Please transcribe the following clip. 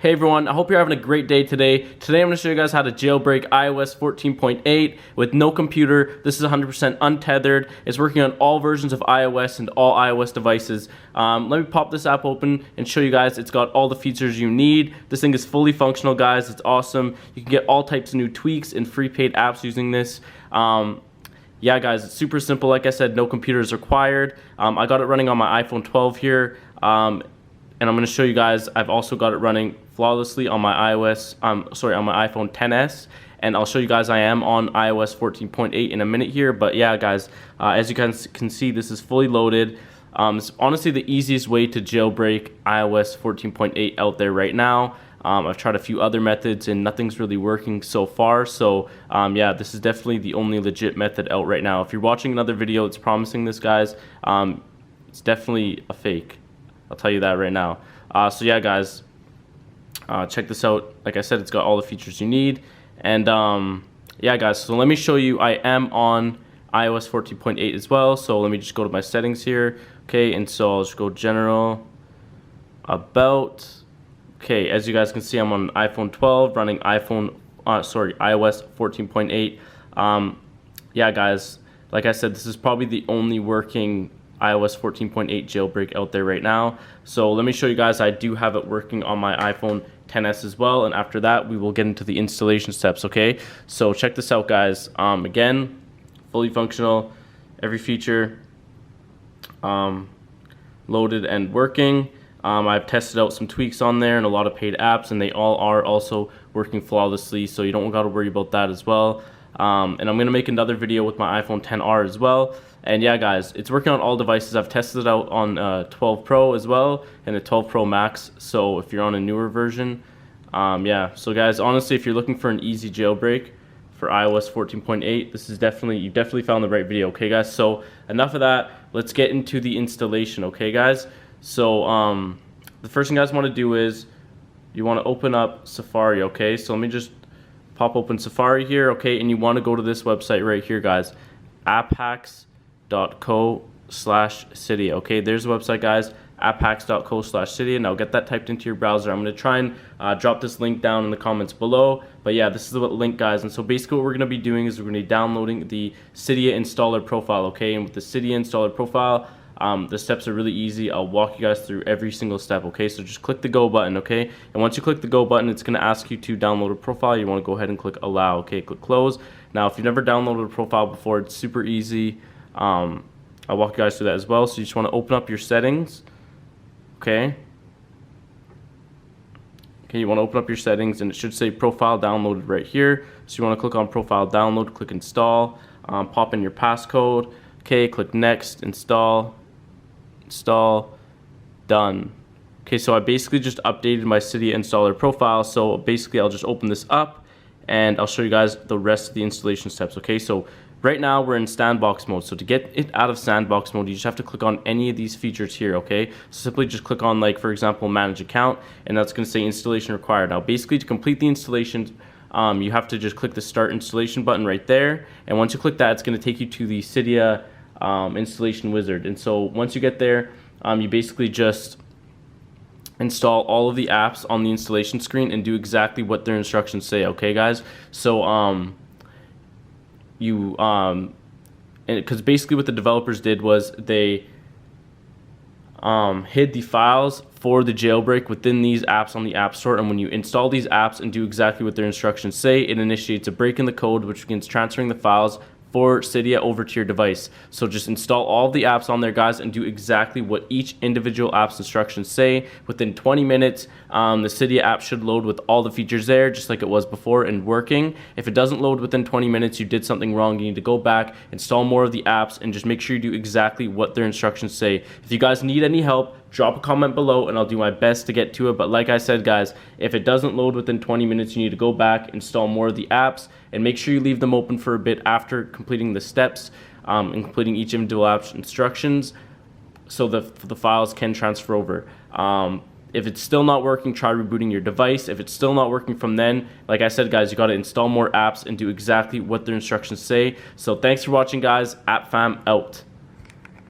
Hey everyone, I hope you're having a great day today. Today I'm going to show you guys how to jailbreak iOS 14.8 with no computer. This is 100% untethered. It's working on all versions of iOS and all iOS devices. Let me pop this app open and show you guys it's got all the features you need. This thing is fully functional, guys. It's awesome. You can get all types of new tweaks and free paid apps using this. Yeah guys, it's super simple. Like I said, no computer is required. I got it running on my iPhone 12 here. And I'm going to show you guys, I've also got it running flawlessly on my on my iPhone XS, and I'll show you guys I am on iOS 14.8 in a minute here. But yeah guys, as you guys can see, this is fully loaded. It's honestly the easiest way to jailbreak iOS 14.8 out there right now. I've tried a few other methods and nothing's really working so far, so yeah, this is definitely the only legit method out right now. If you're watching another video that's promising this, guys, it's definitely a fake. I'll tell you that right now. So yeah guys, check this out. Like I said, it's got all the features you need. And yeah guys, so let me show you. I am on iOS 14.8 as well. So let me just go to my settings here. Okay, and so I'll just go general, about. Okay, as you guys can see, I'm on iPhone 12 running iOS 14.8. Yeah guys, like I said, this is probably the only working iOS 14.8 jailbreak out there right now. So let me show you guys, I do have it working on my iPhone XS as well, and after that we will get into the installation steps. Okay, so check this out guys. Again, fully functional, every feature loaded and working. I've tested out some tweaks on there and a lot of paid apps, and they all are also working flawlessly, so you don't got to worry about that as well. And I'm going to make another video with my iPhone XR as well. And yeah guys, it's working on all devices. I've tested it out on 12 Pro as well and a 12 Pro Max, so if you're on a newer version, yeah. So guys, honestly, if you're looking for an easy jailbreak for iOS 14.8, this is you definitely found the right video. Okay guys, so enough of that, let's get into the installation. Okay guys, so the first thing you guys want to do is you want to open up Safari. Okay, so let me just pop open Safari here. Okay, and you want to go to this website right here guys, apphacks.co/Cydia. Okay, there's the website guys, apphacks.co/Cydia. Now get that typed into your browser. I'm going to try and drop this link down in the comments below, but yeah, this is the link guys. And so basically what we're going to be doing is we're going to be downloading the Cydia installer profile. Okay, and with the Cydia installer profile, the steps are really easy. I'll walk you guys through every single step. Okay, so just click the go button. Okay, and once you click the go button, it's going to ask you to download a profile. You want to go ahead and click allow. Okay, click close. Now if you've never downloaded a profile before, it's super easy. I'll walk you guys through that as well. So you just want to open up your settings. Okay, you want to open up your settings, and it should say profile downloaded right here. So you want to click on profile download, click install, pop in your passcode. Okay, click next, install, done. Okay, so I basically just updated my Cydia installer profile. So basically I'll just open this up and I'll show you guys the rest of the installation steps. Okay, so right now we're in sandbox mode. So to get it out of sandbox mode, you just have to click on any of these features here. Okay, so simply just click on, like, for example, manage account, and that's going to say installation required. Now basically to complete the installation, you have to just click the start installation button right there, and once you click that, it's going to take you to the Cydia installation wizard. And so once you get there, you basically just install all of the apps on the installation screen and do exactly what their instructions say. Okay guys, so because basically what the developers did was they hid the files for the jailbreak within these apps on the App Store, and when you install these apps and do exactly what their instructions say, it initiates a break in the code which begins transferring the files for Cydia over to your device. So just install all the apps on there guys and do exactly what each individual app's instructions say. Within 20 minutes, the Cydia app should load with all the features there, just like it was before and working. If it doesn't load within 20 minutes, you did something wrong. You need to go back, install more of the apps, and just make sure you do exactly what their instructions say. If you guys need any help, drop a comment below and I'll do my best to get to it. But like I said guys, if it doesn't load within 20 minutes, you need to go back, install more of the apps, and make sure you leave them open for a bit after completing the steps and completing each individual app's instructions, so the files can transfer over. If it's still not working, try rebooting your device. If it's still not working from then, like I said guys, you got to install more apps and do exactly what their instructions say. So thanks for watching guys. AppFam out.